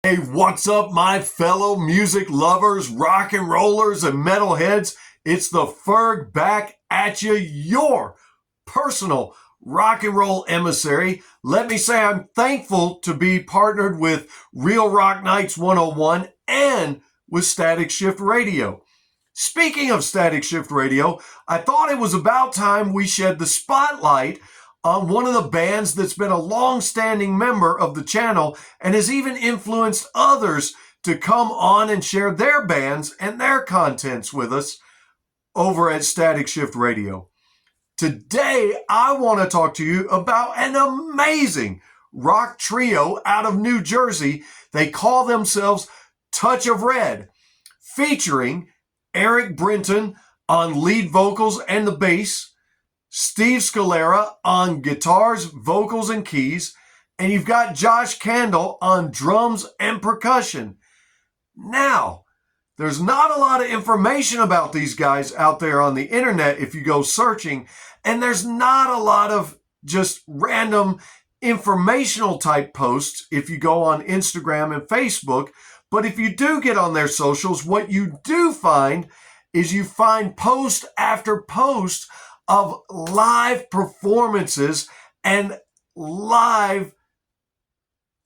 Hey, what's up, my fellow music lovers, rock and rollers, and metalheads? It's the Ferg back at you, your personal rock and roll emissary. Let me say I'm thankful to be partnered with Real Rock Nights 101 and with Static Shift Radio. Speaking of Static Shift Radio, I thought it was about time we shed the spotlight on one of the bands that's been a long-standing member of the channel and has even influenced others to come on and share their bands and their contents with us over at Static Shift Radio. Today, I want to talk to you about an amazing rock trio out of New Jersey. They call themselves Touch of Red, featuring Eric Brinton on lead vocals and the bass, Steve Scalera on guitars, vocals, and keys, and you've got Josh Candle on drums and percussion. Now, there's not a lot of information about these guys out there on the internet if you go searching, and there's not a lot of just random informational type posts if you go on Instagram and Facebook. But if you do get on their socials, what you do find is you find post after post of live performances and live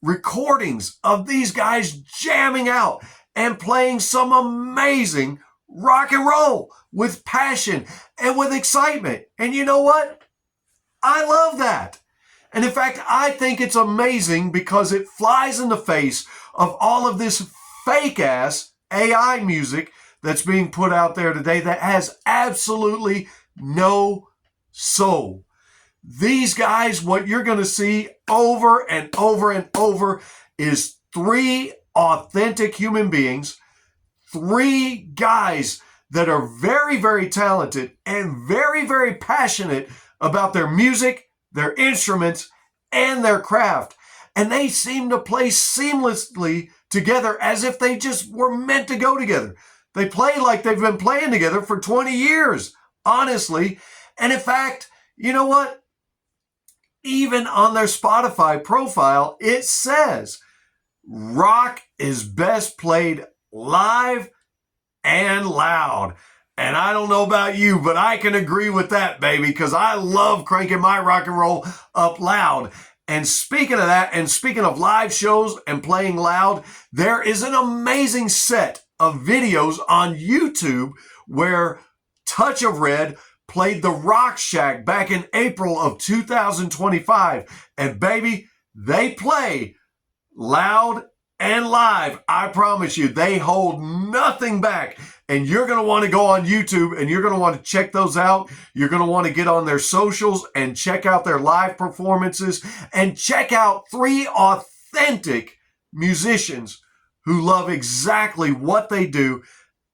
recordings of these guys jamming out and playing some amazing rock and roll with passion and with excitement. And you know what? I love that. And in fact, I think it's amazing because it flies in the face of all of this fake-ass AI music that's being put out there today that has absolutely no soul. These guys, what you're going to see over and over and over is three authentic human beings, three guys that are very, very talented and very, very passionate about their music, their instruments, and their craft. And they seem to play seamlessly together as if they just were meant to go together. They play like they've been playing together for 20 years. Honestly. And in fact, you know what? Even on their Spotify profile, it says rock is best played live and loud. And I don't know about you, but I can agree with that, baby, because I love cranking my rock and roll up loud. And speaking of that, and speaking of live shows and playing loud, there is an amazing set of videos on YouTube where Touch of Red played the Rock Shack back in April of 2025. And baby, they play loud and live. I promise you, they hold nothing back. And you're going to want to go on YouTube and you're going to want to check those out. You're going to want to get on their socials and check out their live performances and check out three authentic musicians who love exactly what they do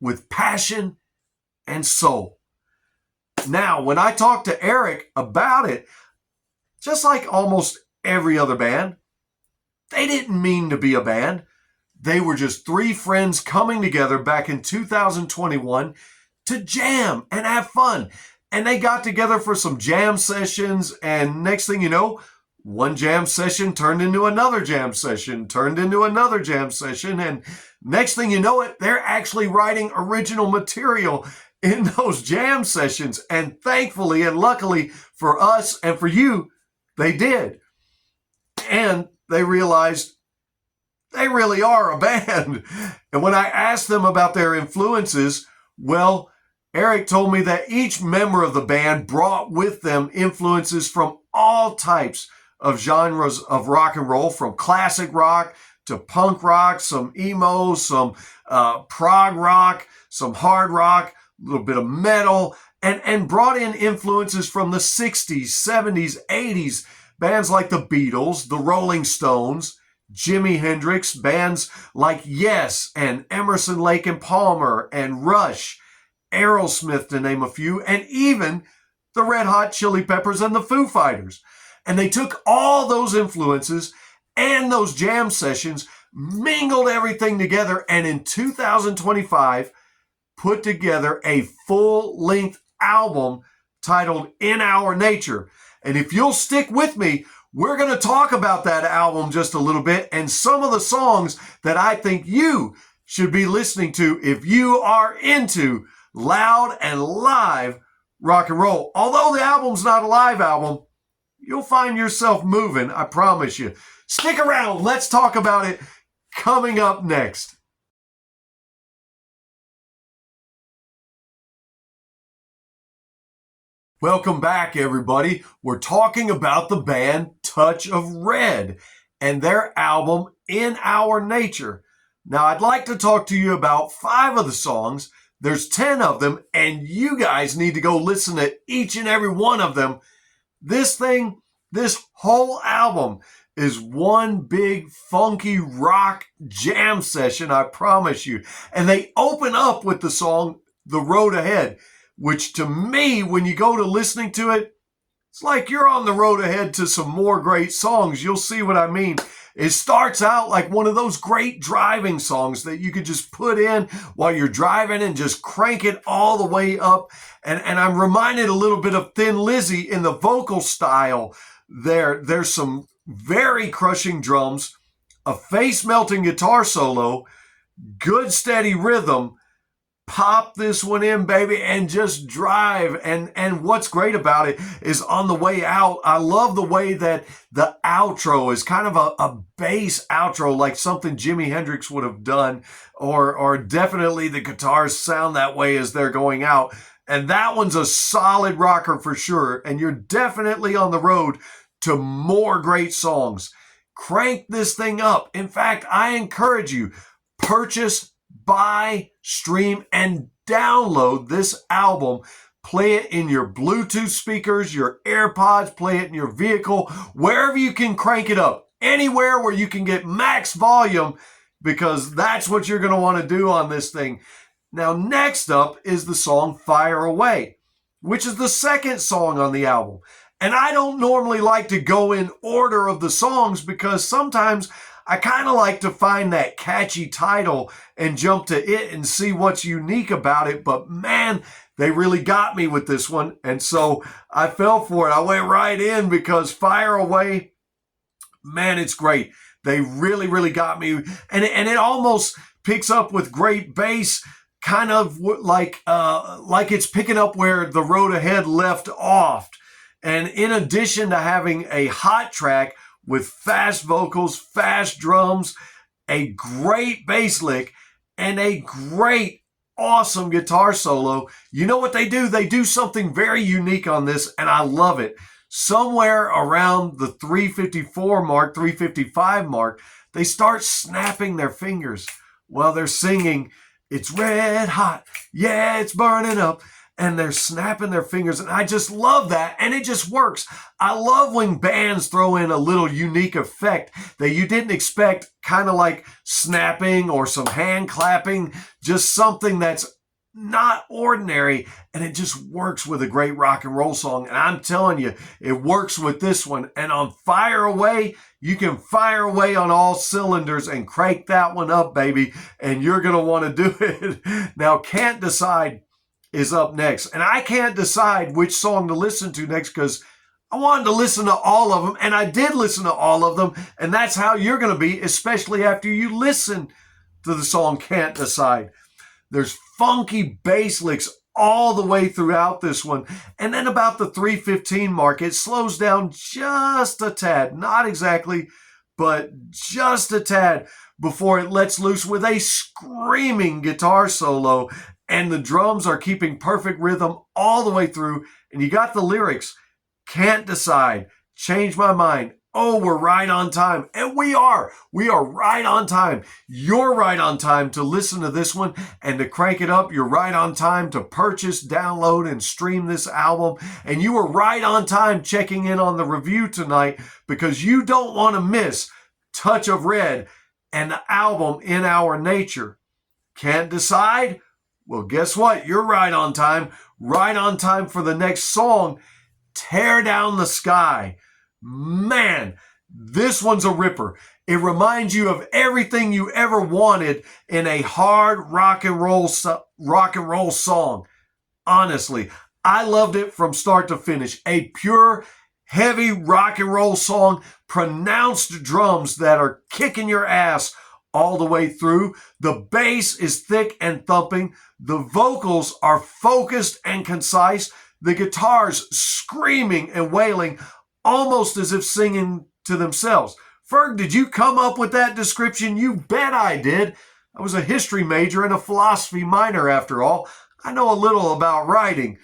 with passion and soul. Now, when I talked to Eric about it, just like almost every other band, they didn't mean to be a band. They were just three friends coming together back in 2021 to jam and have fun. And they got together for some jam sessions, and next thing you know, one jam session turned into another jam session, turned into another jam session, and next thing you know it, they're actually writing original material in those jam sessions. And thankfully and luckily for us and for you, they did. And they realized they really are a band. And when I asked them about their influences, well, Eric told me that each member of the band brought with them influences from all types of genres of rock and roll, from classic rock to punk rock, some emo, some prog rock, some hard rock, a little bit of metal, and brought in influences from the 60s, 70s, 80s, bands like the Beatles, the Rolling Stones, Jimi Hendrix, bands like Yes and Emerson, Lake and Palmer and Rush, Aerosmith, to name a few, and even the Red Hot Chili Peppers and the Foo Fighters. And they took all those influences and those jam sessions, mingled everything together, and in 2025, put together a full-length album titled In Our Nature. And if you'll stick with me, We're going to talk about that album just a little bit and some of the songs that I think you should be listening to if you are into loud and live rock and roll. Although the album's not a live album, you'll find yourself moving, I promise you. Stick around. Let's talk about it coming up next. Welcome back, everybody. We're talking about the band Touch of Red and their album In Our Nature. Now, I'd like to talk to you about 5 of the songs. There's 10 of them, and you guys need to go listen to each and every one of them. This whole album is one big funky rock jam session, I promise you. And they open up with the song The Road Ahead, which to me, when you go to listening to it, it's like you're on the road ahead to some more great songs. You'll see what I mean. It starts out like one of those great driving songs that you could just put in while you're driving and just crank it all the way up. And I'm reminded a little bit of Thin Lizzy in the vocal style there. There's some very crushing drums, a face-melting guitar solo, good steady rhythm. Pop this one in, baby, and just drive. And what's great about it is on the way out, I love the way that the outro is kind of a bass outro, like something Jimi Hendrix would have done, or definitely the guitars sound that way as they're going out. And that one's a solid rocker for sure. And you're definitely on the road to more great songs. Crank this thing up. In fact, I encourage you, purchase, buy, stream, and download this album. Play it in your Bluetooth speakers, your AirPods, play it in your vehicle, wherever you can crank it up. Anywhere where you can get max volume, because that's what you're going to want to do on this thing. Now, next up is the song Fire Away, which is the second song on the album. And I don't normally like to go in order of the songs because sometimes I kind of like to find that catchy title and jump to it and see what's unique about it. But man, they really got me with this one. And so I fell for it. I went right in because Fire Away, man, it's great. They really, really got me. And it almost picks up with great bass, kind of like it's picking up where The Road Ahead left off. And in addition to having a hot track with fast vocals, fast drums, a great bass lick, and a great, awesome guitar solo. You know what they do? They do something very unique on this, and I love it. Somewhere around the 354 mark, 355 mark, they start snapping their fingers while they're singing, "It's red hot, yeah, it's burning up." And they're snapping their fingers. And I just love that. And it just works. I love when bands throw in a little unique effect that you didn't expect, kind of like snapping or some hand clapping, just something that's not ordinary. And it just works with a great rock and roll song. And I'm telling you, it works with this one. And on Fire Away, you can fire away on all cylinders and crank that one up, baby. And you're going to want to do it. Now, Can't Decide is up next. And I can't decide which song to listen to next because I wanted to listen to all of them, and I did listen to all of them, and that's how you're going to be, especially after you listen to the song Can't Decide. There's funky bass licks all the way throughout this one, and then about the 3:15 mark, it slows down just a tad, not exactly, but just a tad before it lets loose with a screaming guitar solo. And the drums are keeping perfect rhythm all the way through. And you got the lyrics. Can't decide. Change my mind. Oh, we're right on time. And we are. We are right on time. You're right on time to listen to this one and to crank it up. You're right on time to purchase, download, and stream this album. And you were right on time checking in on the review tonight because you don't want to miss Touch of Red and the album In Our Nature. Can't decide? Well, guess what? You're right on time for the next song, Tear Down the Sky. Man, this one's a ripper. It reminds you of everything you ever wanted in a hard rock and roll song. Honestly, I loved it from start to finish. A pure heavy rock and roll song, pronounced drums that are kicking your ass all the way through. The bass is thick and thumping. The vocals are focused and concise. The guitars screaming and wailing, almost as if singing to themselves. Ferg, did you come up with that description? You bet I did. I was a history major and a philosophy minor after all. I know a little about writing.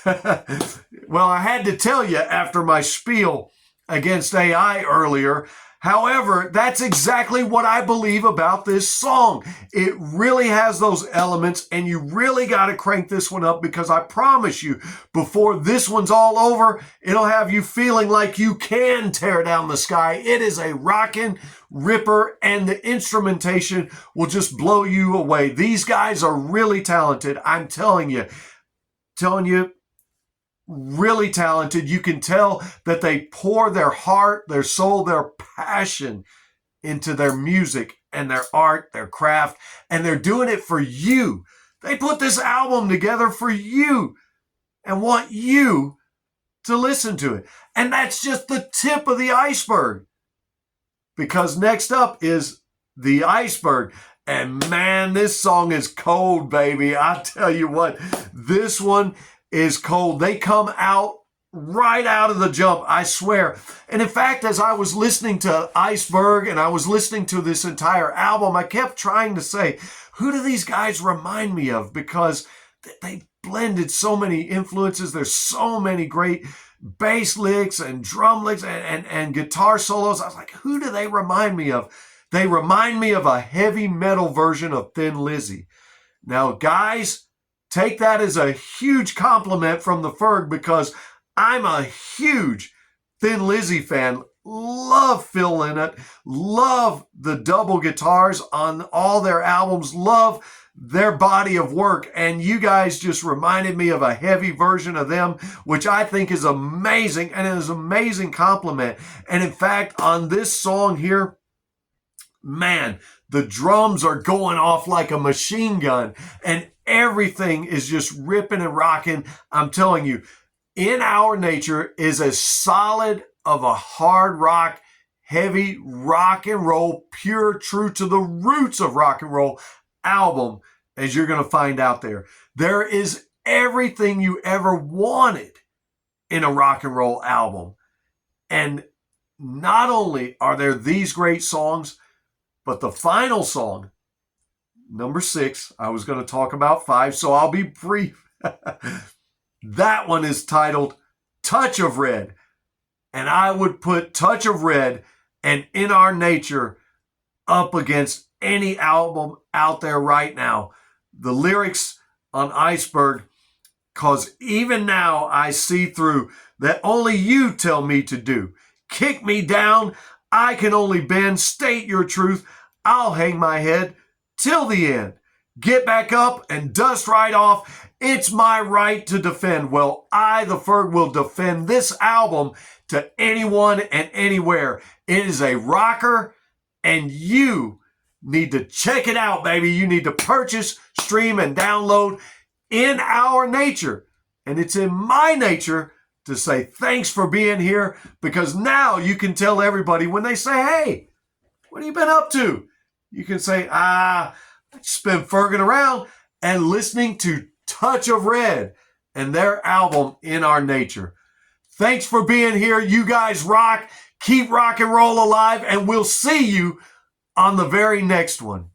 Well, I had to tell you after my spiel against AI earlier. However, that's exactly what I believe about this song. It really has those elements, and you really got to crank this one up, because I promise you, before this one's all over, it'll have you feeling like you can tear down the sky. It is a rockin' ripper, and the instrumentation will just blow you away. These guys are really talented. I'm telling you, really talented. You can tell that they pour their heart, their soul, their passion into their music and their art, their craft, and they're doing it for you. They put this album together for you and want you to listen to it. And that's just the tip of the iceberg, because next up is the iceberg. And man, this song is cold, baby. I tell you what, this one is cold. They come out right out of the jump, I swear. And in fact, as I was listening to Iceberg and I was listening to this entire album, I kept trying to say, who do these guys remind me of? Because they blended so many influences. There's so many great bass licks and drum licks and guitar solos. I was like, who do they remind me of? They remind me of a heavy metal version of Thin Lizzy. Now, guys, take that as a huge compliment from the Ferg, because I'm a huge Thin Lizzy fan. Love Phil Lynott. Love the double guitars on all their albums. Love their body of work. And you guys just reminded me of a heavy version of them, which I think is amazing, and it is an amazing compliment. And in fact, on this song here, man, the drums are going off like a machine gun, and everything is just ripping and rocking. I'm telling you, In Our Nature is as solid of a hard rock, heavy rock and roll, pure, true to the roots of rock and roll album as you're going to find out there. There is everything you ever wanted in a rock and roll album. And not only are there these great songs, but the final song, number 6, I was going to talk about 5, so I'll be brief. That one is titled Touch of Red. And I would put Touch of Red and In Our Nature up against any album out there right now. The lyrics on Iceberg, because even now I see through that only you tell me to do. Kick me down, I can only bend, state your truth. I'll hang my head till the end. Get back up and dust right off. It's my right to defend. Well, I, the Ferg, will defend this album to anyone and anywhere. It is a rocker, and you need to check it out, baby. You need to purchase, stream, and download In Our Nature. And it's in my nature to say thanks for being here, because now you can tell everybody when they say, hey, what have you been up to? You can say, I've just been ferging around and listening to Touch of Red and their album In Our Nature. Thanks for being here. You guys rock. Keep rock and roll alive, and we'll see you on the very next one.